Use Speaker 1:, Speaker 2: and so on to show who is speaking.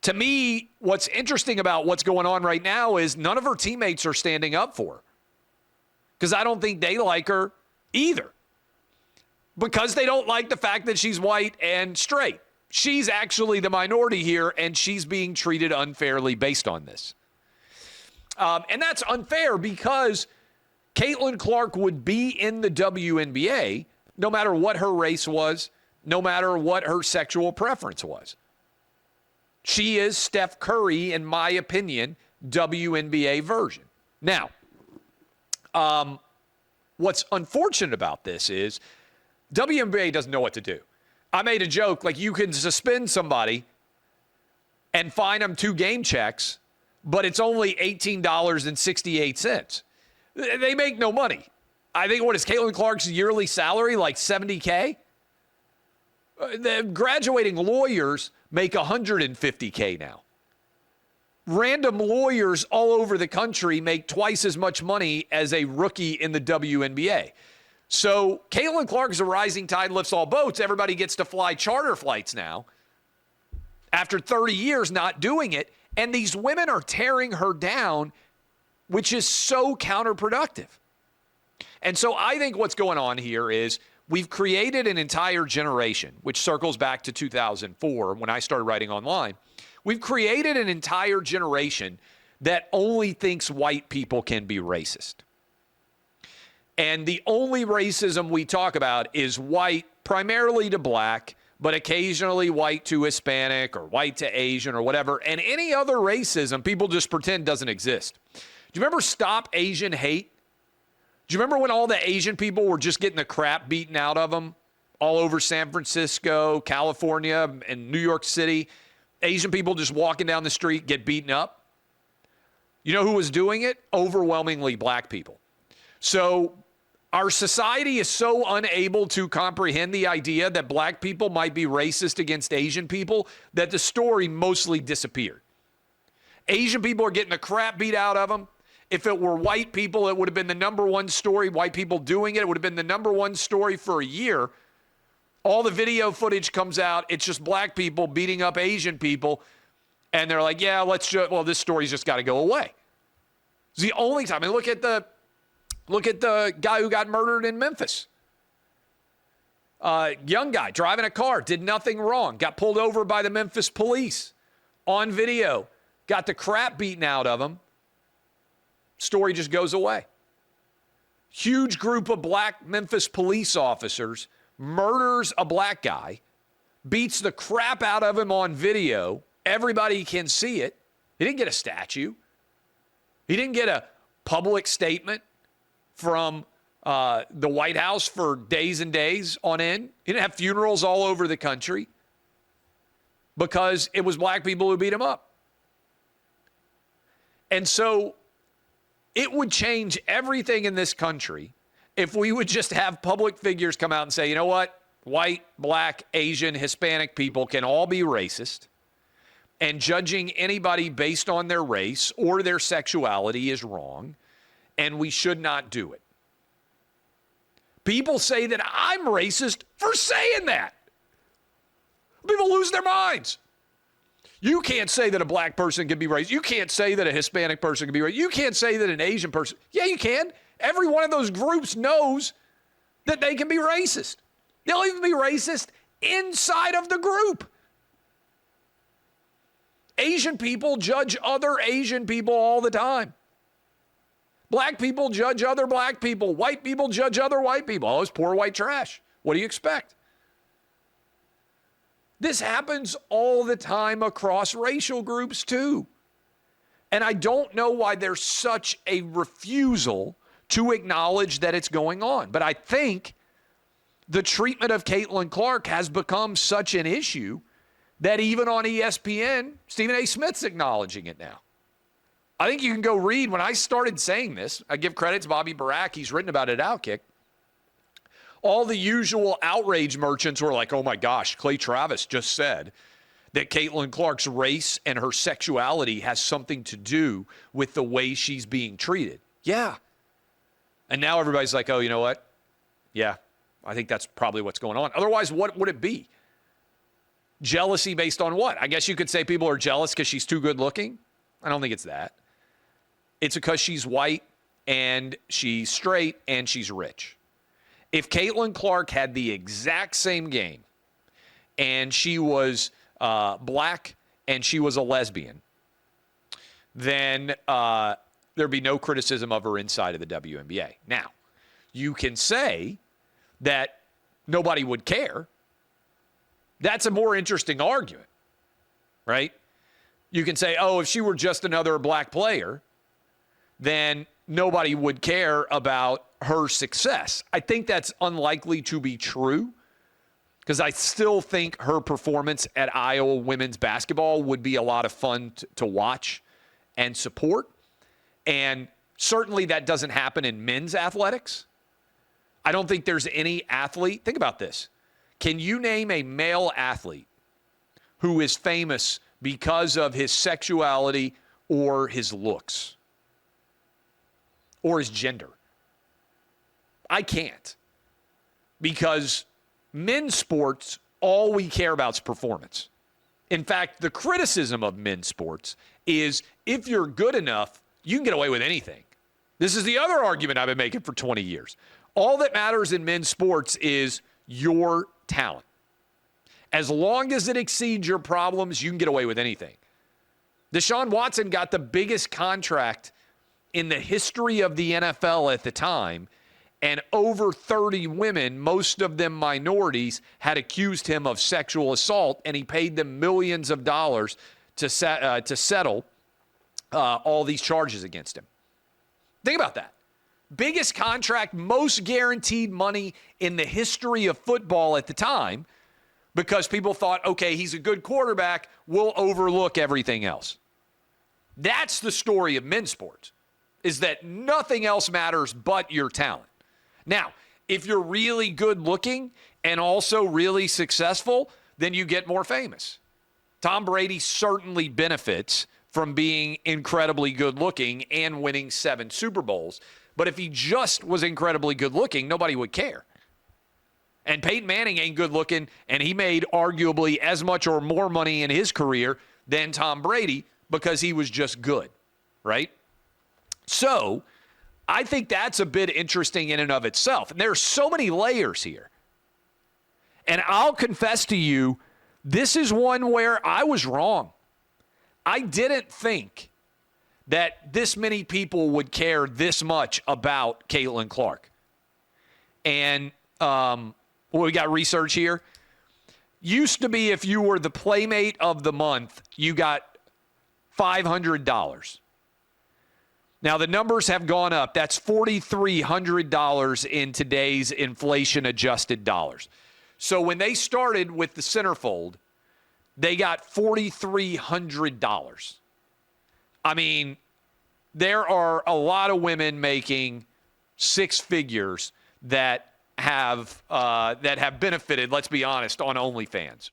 Speaker 1: To me, what's interesting about what's going on right now is none of her teammates are standing up for her. Because I don't think they like her either. Because they don't like the fact that she's white and straight. She's actually the minority here, and she's being treated unfairly based on this. And that's unfair because Caitlin Clark would be in the WNBA no matter what her race was, no matter what her sexual preference was. She is Steph Curry, in my opinion, WNBA version. Now, what's unfortunate about this is WNBA doesn't know what to do. I made a joke, like you can suspend somebody and fine them 2 game checks, but it's only $18.68. They make no money. I think, what is Caitlin Clark's yearly salary, like $70K? The graduating lawyers make $150K now. Random lawyers all over the country make twice as much money as a rookie in the WNBA. So Caitlin Clark is a rising tide lifts all boats. Everybody gets to fly charter flights now after 30 years not doing it. And these women are tearing her down, which is so counterproductive. And so I think what's going on here is we've created an entire generation, which circles back to 2004 when I started writing online. We've created an entire generation that only thinks white people can be racist. And the only racism we talk about is white, primarily to black, but occasionally white to Hispanic or white to Asian or whatever. And any other racism, people just pretend doesn't exist. Do you remember Stop Asian Hate? Do you remember when all the Asian people were just getting the crap beaten out of them all over San Francisco, California, and New York City? Asian people just walking down the street get beaten up. You know who was doing it? Overwhelmingly black people. So our society is so unable to comprehend the idea that black people might be racist against Asian people that the story mostly disappeared. Asian people are getting the crap beat out of them. If it were white people, it would have been the number one story. White people doing it, it would have been the number one story for a year. All the video footage comes out. It's just black people beating up Asian people. And they're like, yeah, this story's just got to go away. It's the only time. I mean, look at the guy who got murdered in Memphis. Young guy driving a car, did nothing wrong, got pulled over by the Memphis police on video, got the crap beaten out of him. Story just goes away. Huge group of black Memphis police officers murders a black guy, beats the crap out of him on video. Everybody can see it. He didn't get a statue. He didn't get a public statement from the White House for days and days on end. He didn't have funerals all over the country because it was black people who beat him up. And so it would change everything in this country if we would just have public figures come out and say, you know what? White, black, Asian, Hispanic people can all be racist, and judging anybody based on their race or their sexuality is wrong, and we should not do it. People say that I'm racist for saying that. People lose their minds. You can't say that a black person can be racist. You can't say that a Hispanic person can be racist. You can't say that an Asian person. Yeah, you can. Every one of those groups knows that they can be racist. They'll even be racist inside of the group. Asian people judge other Asian people all the time. Black people judge other black people. White people judge other white people. Oh, it's poor white trash. What do you expect? This happens all the time across racial groups too. And I don't know why there's such a refusal to acknowledge that it's going on. But I think the treatment of Caitlin Clark has become such an issue that even on ESPN, Stephen A. Smith's acknowledging it now. I think you can go read, when I started saying this, I give credit to Bobby Barack, he's written about it at OutKick. All the usual outrage merchants were like, oh my gosh, Clay Travis just said that Caitlin Clark's race and her sexuality has something to do with the way she's being treated. Yeah. And now everybody's like, oh, you know what? Yeah, I think that's probably what's going on. Otherwise, what would it be? Jealousy based on what? I guess you could say people are jealous because she's too good looking. I don't think it's that. It's because she's white and she's straight and she's rich. If Caitlin Clark had the exact same game and she was black and she was a lesbian, then there'd be no criticism of her inside of the WNBA. Now, you can say that nobody would care. That's a more interesting argument, right? You can say, oh, if she were just another black player, then nobody would care about her success. I think that's unlikely to be true because I still think her performance at Iowa women's basketball would be a lot of fun to watch and support. And certainly that doesn't happen in men's athletics. I don't think there's any athlete. Think about this. Can you name a male athlete who is famous because of his sexuality or his looks or his gender? I can't, because men's sports, all we care about is performance. In fact, the criticism of men's sports is if you're good enough, you can get away with anything. This is the other argument I've been making for 20 years. All that matters in men's sports is your talent. As long as it exceeds your problems, you can get away with anything. Deshaun Watson got the biggest contract in the history of the NFL at the time, and over 30 women, most of them minorities, had accused him of sexual assault, and he paid them millions of dollars to settle all these charges against him. Think about that. Biggest contract, most guaranteed money in the history of football at the time, because people thought, okay, he's a good quarterback, we'll overlook everything else. That's the story of men's sports, is that nothing else matters but your talent. Now, if you're really good looking and also really successful, then you get more famous. Tom Brady certainly benefits from being incredibly good looking and winning 7 Super Bowls. But if he just was incredibly good looking, nobody would care. And Peyton Manning ain't good looking, and he made arguably as much or more money in his career than Tom Brady because he was just good, right? So I think that's a bit interesting in and of itself. And there are so many layers here. And I'll confess to you, this is one where I was wrong. I didn't think that this many people would care this much about Caitlin Clark. And we got research here. Used to be if you were the Playmate of the Month, you got $500. Now, the numbers have gone up. That's $4,300 in today's inflation-adjusted dollars. So when they started with the centerfold, they got $4,300. I mean, there are a lot of women making 6 figures that have benefited, let's be honest, on OnlyFans.